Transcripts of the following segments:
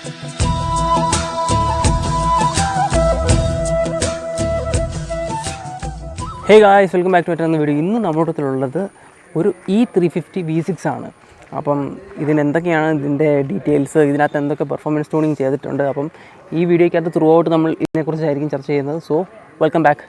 Hey guys, welcome back to മറ്റൊരു video. ഇന്ന് നമ്മളോടത്തിലുള്ളത് ഒരു E350 V6 ആണ്. അപ്പം ഇതിനെന്തൊക്കെയാണ് ഇതിൻ്റെ ഡീറ്റെയിൽസ്, ഇതിനകത്ത് എന്തൊക്കെ പെർഫോമൻസ് ട്യൂണിങ് ചെയ്തിട്ടുണ്ട്, അപ്പം ഈ വീഡിയോയ്ക്കകത്ത് ത്രൂ ഔട്ട് നമ്മൾ ഇതിനെക്കുറിച്ചായിരിക്കും ചർച്ച ചെയ്യുന്നത്. So welcome back.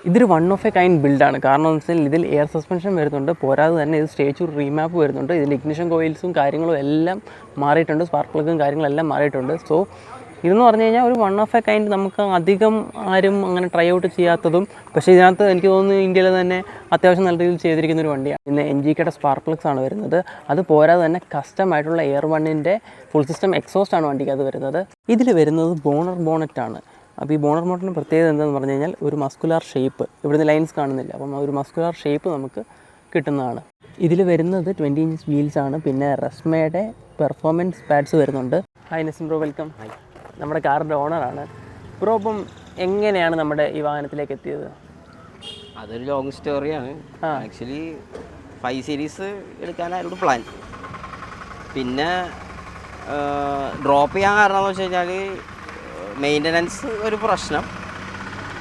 ഇതൊരു വൺ ഓഫ് എ കൈൻഡ് ബിൽഡാണ്. കാരണം എന്ന് വെച്ചാൽ ഇതിൽ എയർ സസ്പെൻഷൻ വരുന്നുണ്ട്, പോരാതെ തന്നെ ഇത് സ്റ്റേജ് റീമാപ്പ് വരുന്നുണ്ട്. ഇതിൻ്റെ ഇഗ്നിഷൻ കോയിൽസും കാര്യങ്ങളും എല്ലാം മാറിയിട്ടുണ്ട്, സ്പാർക്ക് പ്ലഗും കാര്യങ്ങളെല്ലാം മാറിയിട്ടുണ്ട്. സോ ഇതെന്ന് പറഞ്ഞു കഴിഞ്ഞാൽ ഒരു വൺ ഓഫ് എ കൈൻഡ്, നമുക്ക് അധികം ആരും അങ്ങനെ ട്രൈ ഔട്ട് ചെയ്യാത്തതും, പക്ഷേ ഇതിനകത്ത് എനിക്ക് തോന്നുന്നു ഇന്ത്യയിൽ തന്നെ അത്യാവശ്യം നല്ല രീതിയിൽ ചെയ്തിരിക്കുന്ന ഒരു വണ്ടിയാണ്. പിന്നെ NGKയുടെ സ്പാർക്ക് പ്ലഗ്സ് ആണ് വരുന്നത്. അത് പോരാതെ തന്നെ കസ്റ്റം ആയിട്ടുള്ള എയർ വണ്ണിൻ്റെ ഫുൾ സിസ്റ്റം എക്സോസ്റ്റ് ആണ് വണ്ടിക്ക് അത് വരുന്നത്. ഇതിൽ വരുന്നത് ബോണറ്റാണ്. അപ്പോൾ ഈ ബോണർ മോട്ടറിന് പ്രത്യേകത എന്താണെന്ന് പറഞ്ഞു കഴിഞ്ഞാൽ ഒരു മസ്കുലാർ ഷേപ്പ്, ഇവിടുന്ന് ലൈൻസ് കാണുന്നില്ല, അപ്പം ആ ഒരു മസ്കുലാർ ഷേപ്പ് നമുക്ക് കിട്ടുന്നതാണ്. ഇതിൽ വരുന്നത് 20 ഇഞ്ച് വീൽസാണ്. പിന്നെ റെസ്മയുടെ പെർഫോമൻസ് പാഡ്സ് വരുന്നുണ്ട്. Hi Naseem bro, welcome. നമ്മുടെ കാറിൻ്റെ ഓണറാണ് ബ്രോ. അപ്പം എങ്ങനെയാണ് നമ്മുടെ ഈ വാഹനത്തിലേക്ക് എത്തിയത്? അതൊരു ലോങ് സ്റ്റോറിയാണ്. ആക്ച്വലി 5 സീരീസ് എടുക്കാനായിരുന്നു പ്ലാൻ. പിന്നെ ഡ്രോപ്പ് ചെയ്യാൻ കാരണം എന്ന് വെച്ച് കഴിഞ്ഞാൽ മെയിൻ്റനൻസ് ഒരു പ്രശ്നം.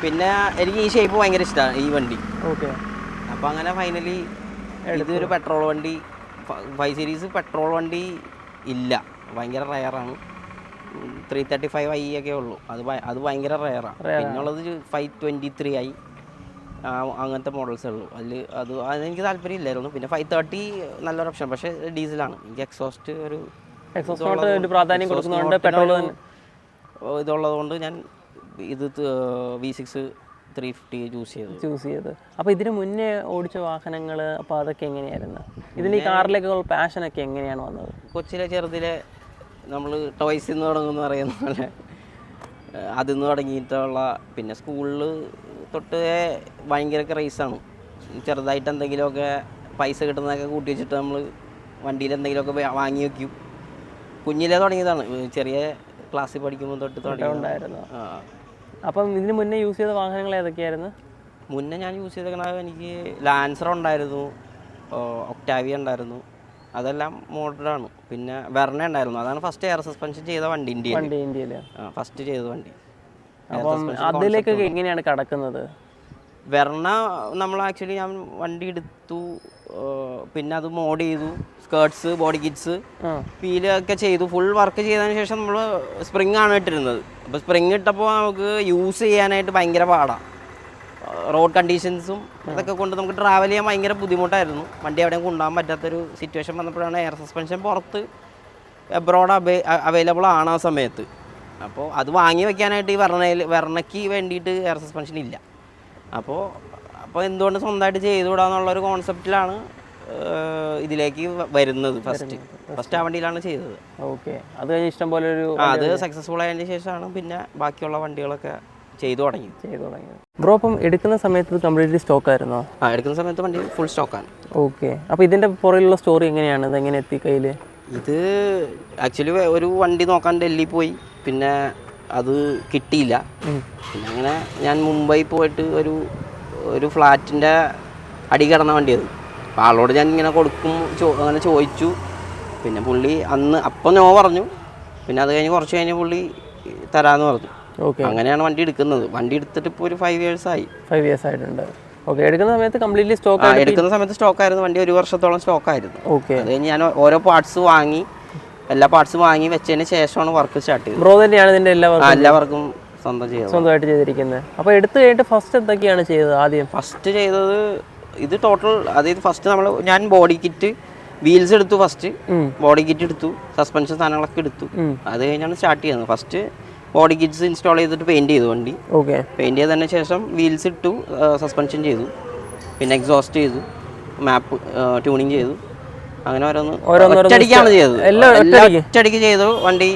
പിന്നെ എനിക്ക് ഈ ഷേപ്പ് ഭയങ്കര ഇഷ്ടമാണ് ഈ വണ്ടി. ഓക്കെ. അപ്പോൾ അങ്ങനെ ഫൈനലി ഇതൊരു പെട്രോൾ വണ്ടി, 5 സീരീസ് പെട്രോൾ വണ്ടി ഇല്ല, ഭയങ്കര റയറാണ്. 335i ഒക്കെ ഉള്ളൂ, അത് ഭയങ്കര റയറാണ്. പിന്നുള്ളത് 523i അങ്ങനത്തെ മോഡൽസേ ഉള്ളൂ. അതെനിക്ക് താല്പര്യമില്ലായിരുന്നു. പിന്നെ 530 നല്ലൊരു ഓപ്ഷൻ, പക്ഷേ ഡീസലാണ്. എനിക്ക് എക്സോസ്റ്റ് ഒരു പ്രാധാന്യം കൊടുക്കുന്നുണ്ട്, പെട്രോൾ ഇതുള്ളതുകൊണ്ട് ഞാൻ ഇത് V6 350 ചൂസ് ചെയ്ത്. അപ്പോൾ ഇതിന് മുന്നേ ഓടിച്ച വാഹനങ്ങൾ, അപ്പോൾ അതൊക്കെ എങ്ങനെയായിരുന്നു? ഇതിന് ഈ കാറിലേക്കുള്ള പാഷനൊക്കെ എങ്ങനെയാണ് വന്നത്? കൊച്ചിലെ ചെറുതിലെ നമ്മൾ ടോയ്സിൽ നിന്ന് തുടങ്ങുമെന്ന് പറയുന്ന പോലെ അതിൽ നിന്ന് തുടങ്ങിയിട്ടുള്ള, പിന്നെ സ്കൂളിൽ തൊട്ട് ഭയങ്കര ക്രൈസാണ്. ചെറുതായിട്ട് എന്തെങ്കിലുമൊക്കെ പൈസ കിട്ടുന്നതൊക്കെ കൂട്ടി വെച്ചിട്ട് നമ്മൾ വണ്ടിയിൽ എന്തെങ്കിലുമൊക്കെ വാങ്ങി വയ്ക്കും. കുഞ്ഞിലേ തുടങ്ങിയതാണ്, ചെറിയ ക്ലാസ്സിൽ പഠിക്കുമ്പോൾ തൊട്ട് തുടങ്ങിയിട്ടുണ്ടായിരുന്നു. അപ്പം ഇതിന് മുന്നേ യൂസ് ചെയ്ത വാഹനങ്ങൾ ഏതൊക്കെയായിരുന്നു? മുന്നേ ഞാൻ യൂസ് ചെയ്തേക്കണത് എനിക്ക് ലാൻസർ ഉണ്ടായിരുന്നു, ഒക്ടാവിയ ഉണ്ടായിരുന്നു, അതെല്ലാം മോഡലാണ്. പിന്നെ വെർണ ഉണ്ടായിരുന്നു, അതാണ് ഫസ്റ്റ് എയർ സസ്പെൻഷൻ ചെയ്ത വണ്ടി ഇന്ത്യയിൽ. ഫസ്റ്റ് ചെയ്ത വണ്ടി. അതിലേക്കൊക്കെ എങ്ങനെയാണ് കടക്കുന്നത്? വെർണ നമ്മൾ ആക്ച്വലി ഞാൻ വണ്ടി എടുത്തു, പിന്നെ അത് മോഡ് ചെയ്തു, സ്കേർട്സ്, ബോഡി കിറ്റ്സ്, വീലൊക്കെ ചെയ്തു. ഫുൾ വർക്ക് ചെയ്തതിന് ശേഷം നമ്മൾ സ്പ്രിങ് ആണ് ഇട്ടിരുന്നത്. അപ്പോൾ സ്പ്രിങ് ഇട്ടപ്പോൾ നമുക്ക് യൂസ് ചെയ്യാനായിട്ട് ഭയങ്കര പാടാണ്. റോഡ് കണ്ടീഷൻസും ഇതൊക്കെ കൊണ്ട് നമുക്ക് ട്രാവൽ ചെയ്യാൻ ഭയങ്കര ബുദ്ധിമുട്ടായിരുന്നു. വണ്ടി എവിടെയും കൊണ്ടുപോകാൻ പറ്റാത്തൊരു സിറ്റുവേഷൻ വന്നപ്പോഴാണ് എയർ സസ്പെൻഷൻ പുറത്ത് എബ്രോഡ് അവൈലബിൾ ആണ് ആ സമയത്ത്. അപ്പോൾ അത് വാങ്ങി വെക്കാനായിട്ട് ഈ വെർണയ്ക്ക് വേണ്ടിയിട്ട് എയർ സസ്പെൻഷൻ ഇല്ല. അപ്പോൾ എന്തുകൊണ്ട് സ്വന്തമായിട്ട് ചെയ്തുകൂടാന്നുള്ളൊരു കോൺസെപ്റ്റിലാണ് ഇതിലേക്ക് വരുന്നത്. ഫസ്റ്റ് ആ വണ്ടിയിലാണ് ചെയ്തത്. ഓക്കെ. അത് കഴിഞ്ഞ് ഇഷ്ടം പോലെ അത് സക്സസ്ഫുൾ ആയതിന് ശേഷമാണ് പിന്നെ ബാക്കിയുള്ള വണ്ടികളൊക്കെ ചെയ്തു തുടങ്ങിയത്. ബ്രോ, അപ്പം എടുക്കുന്ന സമയത്ത് കംപ്ലീറ്റ്ലി സ്റ്റോക്ക് ആയിരുന്നോ? എടുക്കുന്ന സമയത്ത് വണ്ടി ഫുൾ സ്റ്റോക്കാണ്. ഓക്കെ. അപ്പോൾ ഇതിൻ്റെ പുറകിലുള്ള സ്റ്റോറി എങ്ങനെയാണ്? ഇതെങ്ങനെ എത്തി കയ്യിൽ? ഇത് ആക്ച്വലി ഒരു വണ്ടി നോക്കാൻ ഡൽഹി പോയി, പിന്നെ അത് കിട്ടിയില്ല. പിന്നെ അങ്ങനെ ഞാൻ മുംബൈ പോയിട്ട് ഒരു ഫ്ലാറ്റിൻ്റെ അടി കിടന്ന വണ്ടി അത്. അപ്പോൾ ആളോട് ഞാൻ ഇങ്ങനെ അങ്ങനെ ചോദിച്ചു. പിന്നെ പുള്ളി അപ്പം നോ പറഞ്ഞു. പിന്നെ അത് കഴിഞ്ഞ് കുറച്ച് കഴിഞ്ഞ് പുള്ളി തരാമെന്ന് പറഞ്ഞു. ഓക്കെ. അങ്ങനെയാണ് വണ്ടി എടുക്കുന്നത്. വണ്ടി എടുത്തിട്ട് ഇപ്പോൾ ഒരു 5 years ആയിട്ടുണ്ട്. ഓക്കെ. എടുക്കുന്ന സമയത്ത് കംപ്ലീറ്റ്ലി എടുക്കുന്ന സമയത്ത് സ്റ്റോക്കായിരുന്നു. വണ്ടി 1 വർഷത്തോളം സ്റ്റോക്കായിരുന്നു. ഓക്കെ. അത് കഴിഞ്ഞ് ഞാൻ ഓരോ പാർട്സ് വാങ്ങി, എല്ലാ പാർട്സും വാങ്ങി വെച്ചതിന് ശേഷമാണ് വർക്ക് സ്റ്റാർട്ട് ചെയ്തത്. ബ്രോ തന്നെയാണ് ഇതിൻ്റെ എല്ലാ വർക്കും സ്വന്തമായിട്ട് ചെയ്തിരിക്കുന്നത്. അപ്പോൾ എടുത്തു കഴിഞ്ഞിട്ട് ഫസ്റ്റ് എന്തൊക്കെയാണ് ചെയ്തത്? ആദ്യം ഫസ്റ്റ് ചെയ്തത് ഇത് ടോട്ടൽ, അതായത് ഫസ്റ്റ് ഞാൻ ബോഡി കിറ്റ്, വീൽസ് എടുത്തു, ഫസ്റ്റ് ബോഡി കിറ്റ് എടുത്തു, സസ്പെൻഷൻ സാധനങ്ങളൊക്കെ എടുത്തു. അത് കഴിഞ്ഞാണ് സ്റ്റാർട്ട് ചെയ്യുന്നത്. ഫസ്റ്റ് ബോഡി കിറ്റ്സ് ഇൻസ്റ്റാൾ ചെയ്തിട്ട് പെയിൻറ്റ് ചെയ്തു വണ്ടി. ഓക്കെ. പെയിൻറ്റ് ചെയ്തതിന് ശേഷം വീൽസ് ഇട്ടു, സസ്പെൻഷൻ ചെയ്തു, പിന്നെ എക്സോസ്റ്റ് ചെയ്തു, മാപ്പ് ട്യൂണിങ് ചെയ്തു. അങ്ങനെ ഒറ്റയടിക്കാണ് ചെയ്തത്. എല്ലാം ഒറ്റയടിക്ക് ചെയ്തു. വണ്ടി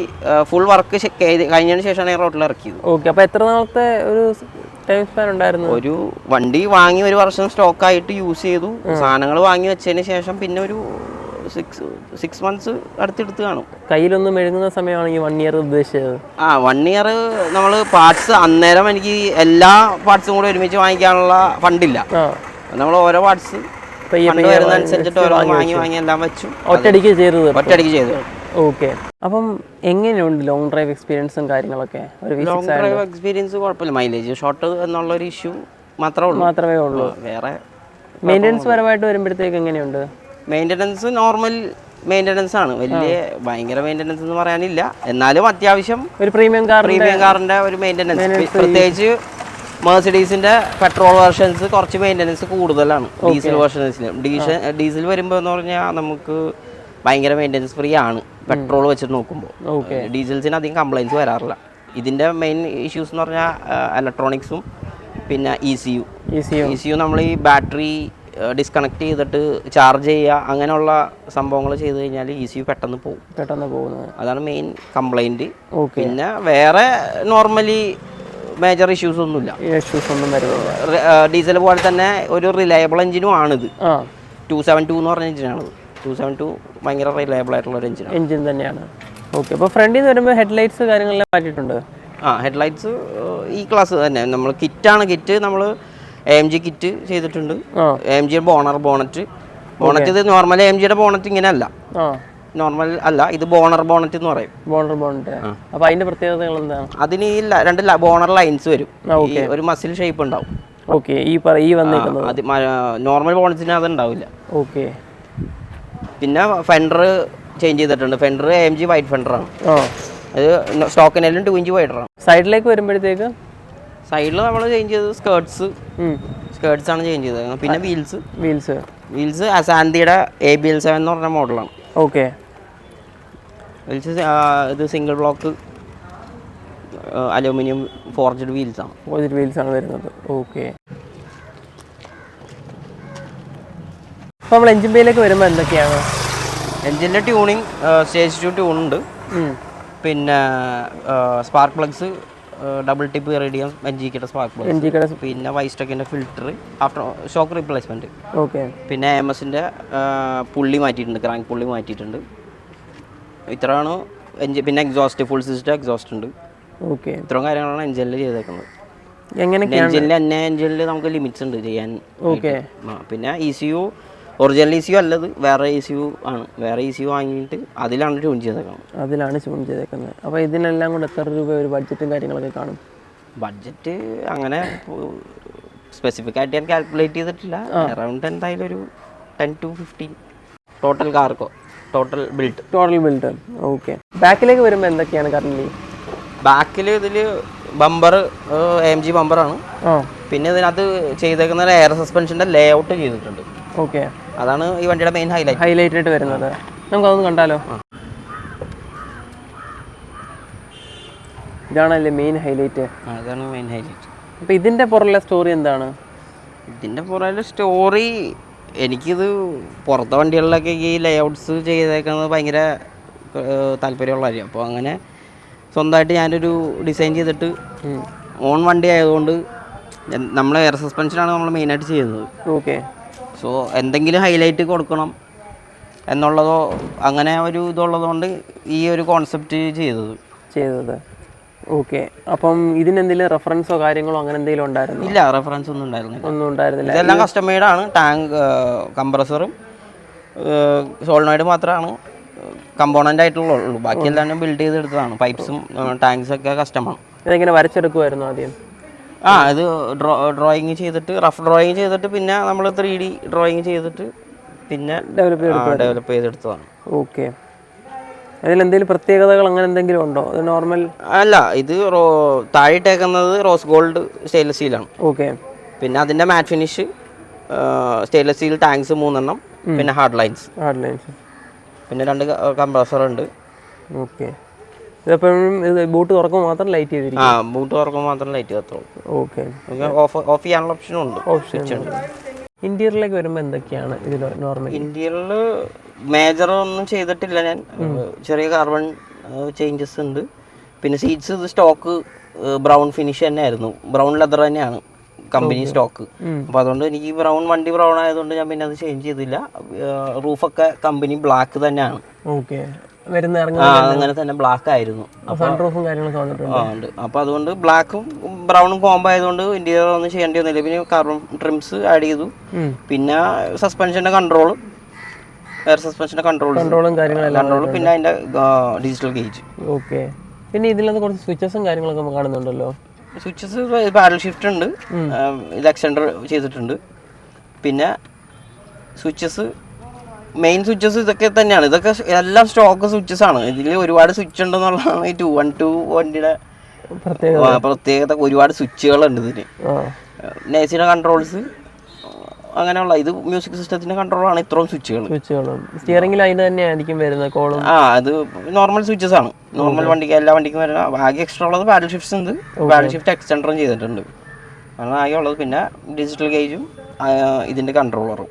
ഫുൾ വർക്ക് കഴിഞ്ഞതിന് ശേഷമാണ് റോട്ടിൽ ഇറക്കിയത്. ഓക്കെ. അപ്പോൾ എത്ര നാളത്തെ ഒരു ടൈം സ്പാൻ ഉണ്ടായിരുന്നു? ഒരു വണ്ടി വാങ്ങി 1 വർഷം സ്റ്റോക്കായിട്ട് യൂസ് ചെയ്തു. സാധനങ്ങൾ വാങ്ങി വെച്ചതിന് ശേഷം പിന്നെ ഒരു 6 മന്ത്സ് അടുത്തെടുത്ത് കാണും. കയ്യിലൊന്നും മെഴുകുന്ന സമയമാണ് ഈ 1 ഇയർ ഉദ്ദേശിച്ചത്. 1 ഇയർ നമ്മൾ പാർട്സ് അന്നേരം എനിക്ക് എല്ലാ പാർട്സും കൂടെ ഒരുമിച്ച് വാങ്ങിക്കാനുള്ള ഫണ്ടില്ല. നമ്മൾ ഓരോ പാർട്സ് വരുന്നതനുസരിച്ചിട്ട് ഓരോ വാങ്ങി എല്ലാം വെച്ചു. ഒറ്റയടിക്ക് ചെയ്തു. ഓക്കെ. അപ്പം എങ്ങനെയുണ്ട് ലോങ് ഡ്രൈവ് എക്സ്പീരിയൻസും കാര്യങ്ങളൊക്കെ? ലോങ് ഡ്രൈവ് എക്സ്പീരിയൻസ് കുഴപ്പമില്ല. മൈലേജ് ഷോർട്ട് എന്നുള്ളൊരു ഇഷ്യൂ മാത്രമേ ഉള്ളൂ. വേറെ മെയിൻ്റെനൻസ് പരമായിട്ട് വരുമ്പോഴത്തേക്ക് എങ്ങനെയുണ്ട്? മെയിൻ്റെനൻസ് നോർമൽ മെയിൻ്റെനൻസ് ആണ്. ഭയങ്കര മെയിൻ്റെനൻസ് എന്ന് പറയാനില്ല. എന്നാലും അത്യാവശ്യം ഒരു പ്രീമിയം കാറിന്റെ ഒരു മെയിൻ്റെനൻസ്. പ്രത്യേകിച്ച് മെർസിഡീസിന്റെ പെട്രോൾ വേർഷൻസ് കുറച്ച് മെയിൻ്റെനൻസ് കൂടുതലാണ് ഡീസൽ വേർഷൻസിന്. ഡീസൽ വരുമ്പോൾ എന്ന് പറഞ്ഞാൽ നമുക്ക് ഭയങ്കര മെയിൻ്റെനൻസ് ഫ്രീ ആണ് പെട്രോൾ വെച്ചിട്ട് നോക്കുമ്പോൾ. ഡീസൽസിന് അധികം കംപ്ലൈൻറ്റ്സ് വരാറില്ല. ഇതിൻ്റെ മെയിൻ ഇഷ്യൂസ് എന്ന് പറഞ്ഞാൽ ഇലക്ട്രോണിക്സും പിന്നെ ഇ സി യു നമ്മൾ ഈ ബാറ്ററി ഡിസ്കണക്ട് ചെയ്തിട്ട് ചാർജ് ചെയ്യുക അങ്ങനെയുള്ള സംഭവങ്ങൾ ചെയ്ത് കഴിഞ്ഞാൽ ഇ സി യു പെട്ടെന്ന് പോകുന്നത്. അതാണ് മെയിൻ കംപ്ലൈൻറ്റ്. പിന്നെ വേറെ നോർമലി മേജർ ഇഷ്യൂസ് ഒന്നുമില്ല. ഡീസൽ പോലെ തന്നെ ഒരു റിലയബിൾ എഞ്ചിനും ആണിത്. 272 എന്ന് പറഞ്ഞ എഞ്ചിനാണിത്. 272 ഭയങ്കര റിലയബിൾ ആയിട്ടുള്ള ഒരു എഞ്ചിൻ തന്നെയാണ്. ഓക്കെ. അപ്പോൾ ഫ്രണ്ടിൽ നിന്ന് വരുമ്പോൾ ഹെഡ്ലൈറ്റ്സ് കാര്യങ്ങളെല്ലാം മാറ്റിയിട്ടുണ്ട്. ഹെഡ്ലൈറ്റ്സ് ഈ ക്ലാസ് തന്നെ. നമ്മൾ കിറ്റ് നമ്മൾ AMG കിറ്റ് ചെയ്തിട്ടുണ്ട്. AMG ബോണറ്റ് ഇത് നോർമൽ AMGയുടെ ബോണറ്റ് ഇങ്ങനെയല്ല, നോർമൽ അല്ല, ഇത് ബോണറ്റ് എന്ന് പറയും. ബോണറ്റ്. അപ്പോൾ അതിന്റെ പ്രത്യേകതകൾ എന്താണ്? അതിന് ഈ 2 ബോണർ ലൈൻസ് വരും. ഒരു മസിൽ ഷേപ്പ് ഉണ്ടാവും. ഓക്കെ. നോർമൽ ബോണറ്റിന് അത് ഉണ്ടാവില്ല. ഓക്കെ. പിന്നെ ഫെൻഡർ ചേഞ്ച് ചെയ്തിട്ടുണ്ട്. ഫെൻഡർ AMG വൈറ്റ് ഫെൻഡറാണ്. അത് സ്റ്റോക്കിനെല്ലാം 2 ഇഞ്ച് വൈഡറാണ്. സൈഡിലേക്ക് വരുമ്പോഴത്തേക്ക് സൈഡിൽ നമ്മൾ ചേഞ്ച് ചെയ്തത് സ്കേർട്സ് ആണ് ചേഞ്ച് ചെയ്തത്. പിന്നെ വീൽസ് അസാന്തിയുടെ ABL7 എന്ന് പറഞ്ഞ മോഡലാണ്. ഓക്കെ. ഇത് സിംഗിൾ ബ്ലോക്ക് അലൂമിനിയം ഫോർജ്ഡ് വീൽസാണ് വരുന്നത്. ഓക്കെ. അപ്പോൾ നമ്മൾ എഞ്ചിൻ ബേയിലേക്ക് വരുമ്പോൾ എന്തൊക്കെയാണ്? എഞ്ചിൻ്റെ ട്യൂണിങ് സ്റ്റേജ് 2 ട്യൂണുണ്ട്. പിന്നെ spark plugs, double tip iridium NGKയുടെ സ്പാർക്ക് പ്ലഗ്സ്, പിന്നെ വൈസ്റ്റക്കിൻ്റെ filter, after shock replacement. Okay. പിന്നെ AMSൻ്റെ പുള്ളി മാറ്റിയിട്ടുണ്ട്, ക്രാങ്ക് പുള്ളി മാറ്റിയിട്ടുണ്ട്. ഇത്രയാണ് എഞ്ചിൻ. പിന്നെ എക്സോസ്റ്റ്, ഫുൾ സിസ്റ്റം എക്സോസ്റ്റ് ഉണ്ട്. ഓക്കെ. ഇത്രയും കാര്യങ്ങളാണ് എഞ്ചിനിൽ ചെയ്തേക്കുന്നത്. എഞ്ചിനിൽ നമുക്ക് ലിമിറ്റ്സ് ഉണ്ട് ചെയ്യാൻ. ഓക്കെ. പിന്നെ ECU ഒറിജിനൽ ECU അല്ലത്, വേറെ ECU ആണ്. വേറെ ECU വാങ്ങിയിട്ട് അതിലാണ് ട്യൂൺ ചെയ്തേക്കുന്നത്. അപ്പോൾ ഇതിനെല്ലാം കൂടെ എത്ര രൂപ ഒരു ബഡ്ജറ്റും കാര്യങ്ങളൊക്കെ കാണും? ബഡ്ജറ്റ് അങ്ങനെ സ്പെസിഫിക് ആയിട്ട് ഞാൻ കാൽക്കുലേറ്റ് ചെയ്തിട്ടില്ല. അറൗണ്ട് എന്തായാലും ഒരു 10 to 15 ടോട്ടൽ ബിൽഡ്. ഓക്കെ. ബാക്കിലേക്ക് വരുമ്പോൾ എന്തൊക്കെയാണ് കറന്റ്? ബാക്കിൽ ഇതിൽ ബമ്പർ AMG ബമ്പറാണ്. പിന്നെ ഇതിനകത്ത് ചെയ്തേക്കുന്ന എയർ സസ്പെൻഷൻ്റെ ലേ ഔട്ട് ചെയ്തിട്ടുണ്ട്. ഓക്കെ. അതാണ് ഈ വണ്ടിയുടെ മെയിൻ ഹൈലൈറ്റ് ആയിട്ട് വരുന്നത്. നമുക്കതൊന്ന് കണ്ടാലോ? ഇതാണല്ലേ മെയിൻ ഹൈലൈറ്റ്? അതാണ് മെയിൻ ഹൈലൈറ്റ്. അപ്പോൾ ഇതിൻ്റെ പുറകിലെ സ്റ്റോറി എന്താണ്? ഇതിൻ്റെ പുറകിലെ സ്റ്റോറി, എനിക്കിത് പുറത്തെ വണ്ടികളിലൊക്കെ ഈ ലേ ഔട്ട്സ് ചെയ്തേക്കുന്നത് ഭയങ്കര താല്പര്യമുള്ള കാര്യം. അപ്പോൾ അങ്ങനെ സ്വന്തമായിട്ട് ഞാനൊരു ഡിസൈൻ ചെയ്തിട്ട് ഓൺ വണ്ടി ആയതുകൊണ്ട് നമ്മൾ എയർ സസ്പെൻഷനാണ് നമ്മൾ മെയിനായിട്ട് ചെയ്യുന്നത്. ഓക്കെ. സോ എന്തെങ്കിലും ഹൈലൈറ്റ് കൊടുക്കണം എന്നുള്ളതോ അങ്ങനെ ഒരു ഇതുള്ളതുകൊണ്ട് ഈ ഒരു കോൺസെപ്റ്റ് ചെയ്തത്. ഓക്കെ. അപ്പം ഇതിനെന്തെങ്കിലും റെഫറൻസോ കാര്യങ്ങളോ അങ്ങനെ എന്തെങ്കിലും ഉണ്ടായിരുന്നു? ഇല്ല, റെഫറൻസ് ഒന്നും ഉണ്ടായിരുന്നില്ല. ഇതെല്ലാം കസ്റ്റമൈഡാണ്. ടാങ്ക്, കംപ്രസറും സോളിനോയിഡ് മാത്രമാണ് കമ്പോണൻ്റ് ആയിട്ടുള്ളൂ. ബാക്കിയെല്ലാം ബിൽഡ് ചെയ്തെടുത്തതാണ്. പൈപ്പ്സും ടാങ്ക്സ് ഒക്കെ കസ്റ്റമാണ്. ഇതെങ്ങനെ വരച്ചെടുക്കുമായിരുന്നു ആദ്യം? ഇത് ഡ്രോയിങ് ചെയ്തിട്ട്, റഫ് ഡ്രോയിങ് ചെയ്തിട്ട്, പിന്നെ നമ്മൾ 3D ഡ്രോയിങ് ചെയ്തിട്ട് പിന്നെ ഡെവലപ്പ് ചെയ്തെടുത്തതാണ്. ഓക്കെ. അതിലെന്തെങ്കിലും പ്രത്യേകതകൾ അങ്ങനെ എന്തെങ്കിലും ഉണ്ടോ? നോർമൽ അല്ല, ഇത് താഴെയിട്ടേക്കുന്നത് റോസ് ഗോൾഡ് സ്റ്റെയിൻലെസ് സ്റ്റീലാണ്. ഓക്കെ. പിന്നെ അതിൻ്റെ മാറ്റ് ഫിനിഷ് സ്റ്റെയിൻലെസ് സ്റ്റീൽ ടാങ്ക്സ് 3 എണ്ണം, പിന്നെ ഹാർഡ് ലൈൻസ്, പിന്നെ 2 കംപ്രസർ ഉണ്ട്. ഓക്കെ. ഇതെപ്പോഴും ബൂട്ട് തുറക്കുമ്പോൾ മാത്രം ലൈറ്റ് ചെയ്തിരിക്കും? ബൂട്ട് തുറക്കുമ്പോൾ മാത്രം ലൈറ്റ് കത്തുള്ളൂ. ഓക്കെ. ഓഫ് ചെയ്യാനുള്ള ഓപ്ഷനും ഉണ്ട്. ഇന്റീരിയറിലേക്ക് വരുമ്പോൾ എന്തൊക്കെയാണ് ഇതിൽ നോർമൽ? ഇന്റീരിയറിൽ മേജർ ഒന്നും ചെയ്തിട്ടില്ല ഞാൻ. ചെറിയ കാർബൺ ചേഞ്ചസ് ഉണ്ട്. പിന്നെ സീറ്റ്സ് ഇത് സ്റ്റോക്ക് ബ്രൗൺ ഫിനിഷ് തന്നെ ആയിരുന്നു. ബ്രൗൺ ലെതർ തന്നെയാണ് കമ്പനി സ്റ്റോക്ക്. അപ്പോൾ അതുകൊണ്ട് എനിക്ക് വണ്ടി ബ്രൗൺ ആയതുകൊണ്ട് ഞാൻ പിന്നെ അത് ചേഞ്ച് ചെയ്തില്ല. റൂഫൊക്കെ കമ്പനി ബ്ലാക്ക് തന്നെയാണ്. ഓക്കെ, വരുന്ന അങ്ങനെ തന്നെ ബ്ലാക്ക് ആയിരുന്നു. സൺറൂഫും കാര്യങ്ങളൊക്കെ വന്നിട്ടുണ്ട്. അപ്പോൾ അതുകൊണ്ട് ബ്ലാക്കും ബ്രൗണും കോംബോ ആയതുകൊണ്ട് ഇന്റീരിയർ ഒന്നും ചെയ്യേണ്ടി വന്നില്ല. പിന്നെ കാർബൺ ട്രിംസ് ആഡ് ചെയ്തു. പിന്നെ സസ്പെൻഷൻ്റെ കൺട്രോൾ, എയർ സസ്പെൻഷൻ്റെ കൺട്രോളും കാര്യങ്ങളും, പിന്നെ അതിൻ്റെ ഡിജിറ്റൽ ഗേജ്. ഓക്കെ, പിന്നെ ഇതിലൊന്ന് കുറച്ച് സ്വിച്ചസും കാര്യങ്ങളൊക്കെ നമ്മൾ കാണുന്നുണ്ടല്ലോ. സ്വിച്ചസ് പാഡൽ ഷിഫ്റ്റ് ഉണ്ട്, ഇത് എക്സ്റ്റൻഡർ ചെയ്തിട്ടുണ്ട്. പിന്നെ സ്വിച്ചസ്, മെയിൻ സ്വിച്ചസ് ഇതൊക്കെ തന്നെയാണ്. ഇതൊക്കെ എല്ലാം സ്റ്റോക്ക് സ്വിച്ചസ് ആണ്. ഇതിൽ ഒരുപാട് സ്വിച്ച് ഉണ്ടെന്നുള്ളതാണ് ഈ 212 വണ്ടിയുടെ പ്രത്യേകത. ഒരുപാട് സ്വിച്ചുകളുണ്ട് ഇതിന്. നേസിയുടെ കൺട്രോൾസ് അങ്ങനെയുള്ള, ഇത് മ്യൂസിക് സിസ്റ്റത്തിന്റെ കൺട്രോളാണ് ഇത്രയും സ്വിച്ചുകളും. സ്റ്റിയറിംഗിൽ അതിന് തന്നെ ആയിരിക്കും വരുന്നത് കോളും. അത് നോർമൽ സ്വിച്ചസ് ആണ്. നോർമൽ വണ്ടിക്ക് എല്ലാ വണ്ടിക്കും വരുന്ന. ആകെ എക്സ്ട്രാ ഉള്ളത് പാഡൽ ഷിഫ്റ്റ്സ് ഉണ്ട്. പാഡൽ ഷിഫ്റ്റ് എക്സ്റ്റൻഡറും ചെയ്തിട്ടുണ്ട്. അങ്ങനെ ആകെ ഉള്ളത്. പിന്നെ ഡിജിറ്റൽ ഗേജും ഇതിന്റെ കൺട്രോളറും,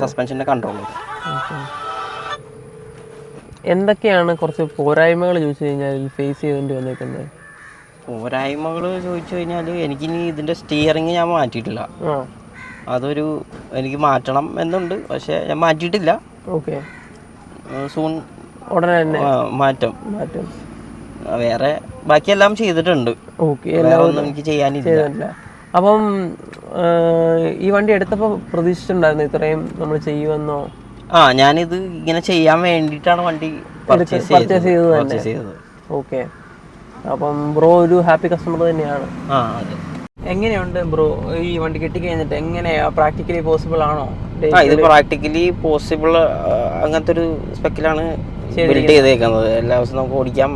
സസ്പെൻഷന്റെ കൺട്രോളറും. എന്തൊക്കെയാണ് കുറച്ച് പോരായ്മകൾ ചോദിച്ചു കഴിഞ്ഞാൽ ഫേസ് ചെയ്യേണ്ടി വന്നേക്കുന്നത്? പോരായ്മകൾ ചോദിച്ചു കഴിഞ്ഞാൽ എനിക്കിനി ഇതിന്റെ സ്റ്റിയറിംഗ് ഞാൻ മാറ്റിയിട്ടില്ല. അതൊരു എനിക്ക് മാറ്റണം എന്നുണ്ട്, പക്ഷെ ഞാൻ മാറ്റിയിട്ടില്ല. ഓക്കെ, സൂൺ ഉടനെ തന്നെ മാറ്റം. വേറെ ബാക്കിയെല്ലാം ചെയ്തിട്ടുണ്ട്. ഓക്കെ, ഒന്നും എനിക്ക് ചെയ്യാനില്ല. അപ്പം ഈ വണ്ടി എടുത്തപ്പോൾ പ്രതീക്ഷിച്ചിട്ടുണ്ടായിരുന്നു ഇത്രയും നമ്മൾ ചെയ്യുമെന്നോ? ഞാനിത് ഇങ്ങനെ ചെയ്യാൻ വേണ്ടിയിട്ടാണ് വണ്ടി പർച്ചേസ് ചെയ്തത്. ഓക്കെ, അപ്പം ബ്രോ ഒരു ഹാപ്പി കസ്റ്റമർ തന്നെയാണ്. അതെ. എങ്ങനെയുണ്ട് ബ്രോ ഈ വണ്ടി കിട്ടിക്കഴിഞ്ഞിട്ട്? എങ്ങനെയാ, പ്രാക്ടിക്കലി പോസിബിൾ ആണോ? ഇത് പ്രാക്ടിക്കലി പോസിബിൾ അങ്ങനത്തെ ഒരു സ്പെക്കിലാണ് ബിൽഡ് ചെയ്തേക്കുന്നത്. എല്ലാ ദിവസവും നമുക്ക് ഓടിക്കാം,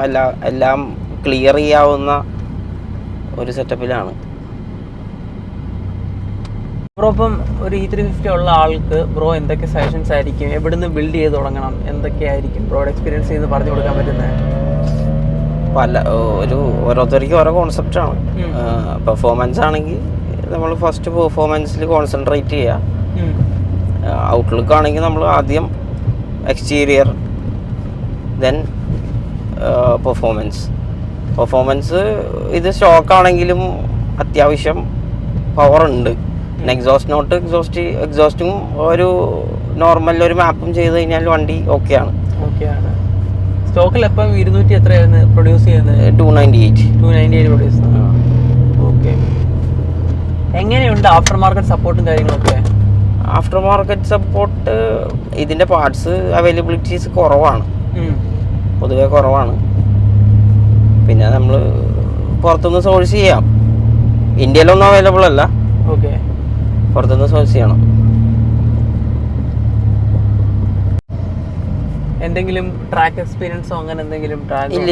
എല്ലാം ക്ലിയർ ചെയ്യാവുന്ന ഒരു സെറ്റപ്പിലാണ്. ബ്രോ ഇപ്പം ഒരു E350 ഉള്ള ആൾക്ക് ബ്രോ എന്തൊക്കെ സജഷൻസ് ആയിരിക്കും? എവിടുന്ന് ബിൽഡ് ചെയ്ത് തുടങ്ങണം? എന്തൊക്കെയായിരിക്കും ബ്രോയുടെ എക്സ്പീരിയൻസ് ചെയ്ത് പറഞ്ഞു കൊടുക്കാൻ പറ്റുന്നത്? ഓരോരുത്തർക്കും ഓരോ കോൺസെപ്റ്റാണ്. പെർഫോമൻസ് ആണെങ്കിൽ നമ്മൾ ഫസ്റ്റ് പെർഫോമൻസിൽ കോൺസെൻട്രേറ്റ് ചെയ്യുക. ഔട്ട്ലുക്ക് ആണെങ്കിൽ നമ്മൾ ആദ്യം എക്സ്റ്റീരിയർ, ദെൻ പെർഫോമൻസ് ഇത് സ്റ്റോക്കാണെങ്കിലും അത്യാവശ്യം പവർ ഉണ്ട്. പിന്നെ എക്സോസ്റ്റും ഒരു നോർമൽ ഒരു മാപ്പും ചെയ്ത് കഴിഞ്ഞാൽ വണ്ടി ഓക്കെയാണ്. സ്റ്റോക്കിൽ എപ്പം 200 എത്രയായിരുന്നു പ്രൊഡ്യൂസ് ചെയ്യുന്നത്? 298 പ്രൊഡ്യൂസ്. ഓക്കെ, എങ്ങനെയുണ്ട് ആഫ്റ്റർ മാർക്കറ്റ് സപ്പോർട്ടും കാര്യങ്ങളൊക്കെ? ആഫ്റ്റർ മാർക്കറ്റ് സപ്പോർട്ട് ഇതിൻ്റെ പാർട്സ് അവൈലബിലിറ്റീസ് കുറവാണ്, പൊതുവെ കുറവാണ്. പിന്നെ നമ്മൾ പുറത്തുനിന്ന് സോഴ്സ് ചെയ്യാം. ഇന്ത്യയിലൊന്നും അവൈലബിൾ അല്ല. ഓക്കെ, പുറത്തുനിന്ന് സോഴ്സ് ചെയ്യണം. എന്തെങ്കിലും ട്രാക്ക് എക്സ്പീരിയൻസോ അങ്ങനെ എന്തെങ്കിലും?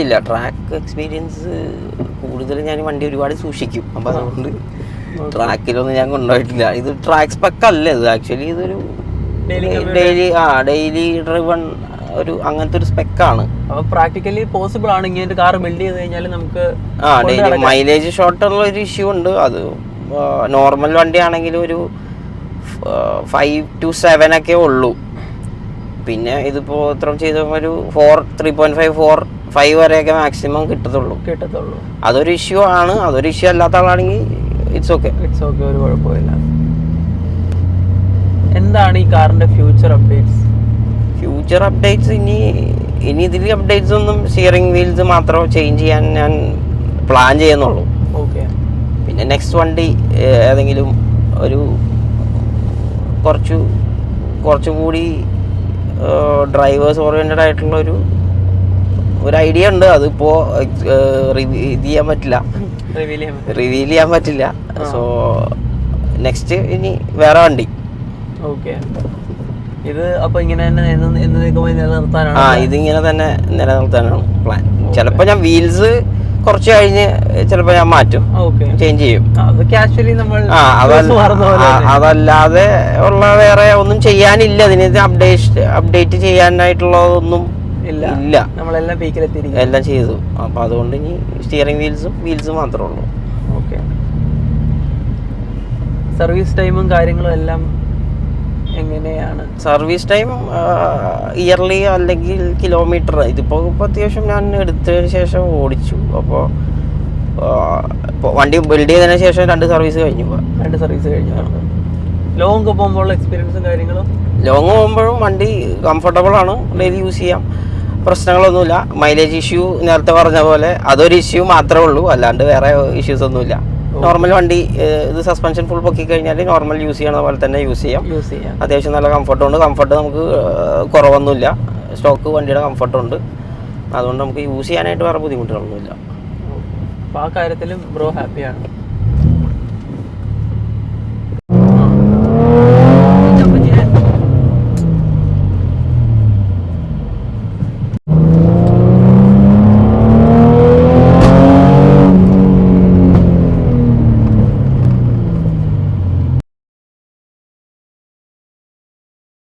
ഇല്ല, ട്രാക്ക് എക്സ്പീരിയൻസ് കൂടുതൽ ഞാൻ വണ്ടി ഒരുപാട് സൂക്ഷിക്കും. അപ്പം അതുകൊണ്ട് ട്രാക്കിലൊന്നും ഞാൻ കൊണ്ടുപോയിട്ടില്ല. ഇത് ട്രാക്ക് സ്പെക്ക് അല്ല, ഇത് ആക്ച്വലി ഇതൊരു ഡെയിലി ഡ്രൈവൺ ഒരു അങ്ങനത്തെ ഒരു സ്പെക്കാണ്. അപ്പോൾ പ്രാക്ടിക്കലി പോസിബിൾ ആണ് ഇങ്ങനെ ഒരു കാർ ബിൽഡ് ചെയ്ത് കഴിഞ്ഞാൽ നമുക്ക്. ഡെയിലി മൈലേജ് ഷോർട്ടുള്ള ഒരു ഇഷ്യൂ ഉണ്ട്. അത് നോർമൽ വണ്ടി ആണെങ്കിൽ ഒരു 5 to 7 ഒക്കെ ഉള്ളൂ. പിന്നെ ഇതിപ്പോൾ ഇത്ര ചെയ്ത ഒരു 3.5, 4, 5 വരെയൊക്കെ മാക്സിമം കിട്ടത്തുള്ളൂ. അതൊരു ഇഷ്യൂ ആണ്. അതൊരു ഇഷ്യൂ അല്ലാത്ത ആളാണെങ്കിൽ ഇറ്റ്സ് ഓക്കെ, ഒരു കുഴപ്പമില്ല. എന്താണ് ഈ കാറിന്റെ ഫ്യൂച്ചർ അപ്ഡേറ്റ്സ്? ഇനി ഇതിൽ അപ്ഡേറ്റ്സ് ഒന്നും, സ്റ്റിയറിംഗ് വീൽസ് മാത്രം ചേഞ്ച് ചെയ്യാൻ ഞാൻ പ്ലാൻ ചെയ്യുന്നുള്ളൂ. ഓക്കെ, പിന്നെ നെക്സ്റ്റ് വണ്ടി ഏതെങ്കിലും ഒരു കുറച്ചും കൂടി ഡ്രൈവേഴ്സ് ഓറിയൻറ്റഡ് ആയിട്ടുള്ള ഒരു ഐഡിയ ഉണ്ട്. അതിപ്പോൾ റിവീൽ ചെയ്യാൻ പറ്റില്ല. സോ നെക്സ്റ്റ് ഇനി വേറെ വണ്ടി. ഓക്കെ, ഇത് അപ്പോൾ ഇങ്ങനെ തന്നെ നിലനിർത്താനാണ്? ഇതിങ്ങനെ തന്നെ നിലനിർത്താനാണ് പ്ലാൻ. ചിലപ്പോൾ ഞാൻ വീൽസ് കുറച്ച് കഴിഞ്ഞ് ചിലപ്പോൾ ഞാൻ മാറ്റും, ചേഞ്ച് ചെയ്യും. അതല്ലാതെ ഉള്ള വേറെ ഒന്നും ചെയ്യാനില്ല. ഇതിന് അപ്ഡേറ്റ് ചെയ്യാനായിട്ടുള്ളതൊന്നും ഇല്ല. എല്ലാം ചെയ്തു. അപ്പൊ അതുകൊണ്ട് ഇനി സ്റ്റിയറിംഗ് വീൽസും മാത്രമേ ഉള്ളൂ. ഓക്കെ, സർവീസ് ടൈമും കാര്യങ്ങളും എല്ലാം എങ്ങനെയാണ് സർവീസ് ടൈം ഇയർലി അല്ലെങ്കിൽ കിലോമീറ്റർ. ഇതിപ്പോൾ അത്യാവശ്യം ഞാൻ എടുത്തതിന് ശേഷം ഓടിച്ചു. അപ്പോൾ വണ്ടി ബിൽഡ് ചെയ്തതിന് ശേഷം 2 സർവീസ് കഴിഞ്ഞു. 2 സർവീസ് കഴിഞ്ഞു. ലോങ് പോകുമ്പോഴുള്ള എക്സ്പീരിയൻസും കാര്യങ്ങളും? ലോങ് പോകുമ്പോഴും വണ്ടി കംഫർട്ടബിൾ ആണ്, ഡെയിലി യൂസ് ചെയ്യാം, പ്രശ്നങ്ങളൊന്നുമില്ല. മൈലേജ് ഇഷ്യൂ നേരത്തെ പറഞ്ഞ പോലെ അതൊരു ഇഷ്യൂ മാത്രമേ ഉള്ളൂ, അല്ലാണ്ട് വേറെ ഇഷ്യൂസ് ഒന്നുമില്ല. നോർമൽ വണ്ടി ഇത് സസ്പെൻഷൻ ഫുൾ പൊക്കി കഴിഞ്ഞാൽ നോർമൽ യൂസ് ചെയ്യണ പോലെ തന്നെ യൂസ് ചെയ്യാം. അത്യാവശ്യം നല്ല കംഫർട്ടുണ്ട്. കംഫർട്ട് നമുക്ക് കുറവൊന്നുമില്ല. സ്റ്റോക്ക് വണ്ടിയുടെ കംഫർട്ടുണ്ട്. അതുകൊണ്ട് നമുക്ക് യൂസ് ചെയ്യാനായിട്ട് വേറെ ബുദ്ധിമുട്ടുകളൊന്നുമില്ല. അപ്പോൾ ആ കാര്യത്തിലും ബ്രോ ഹാപ്പിയാണ്?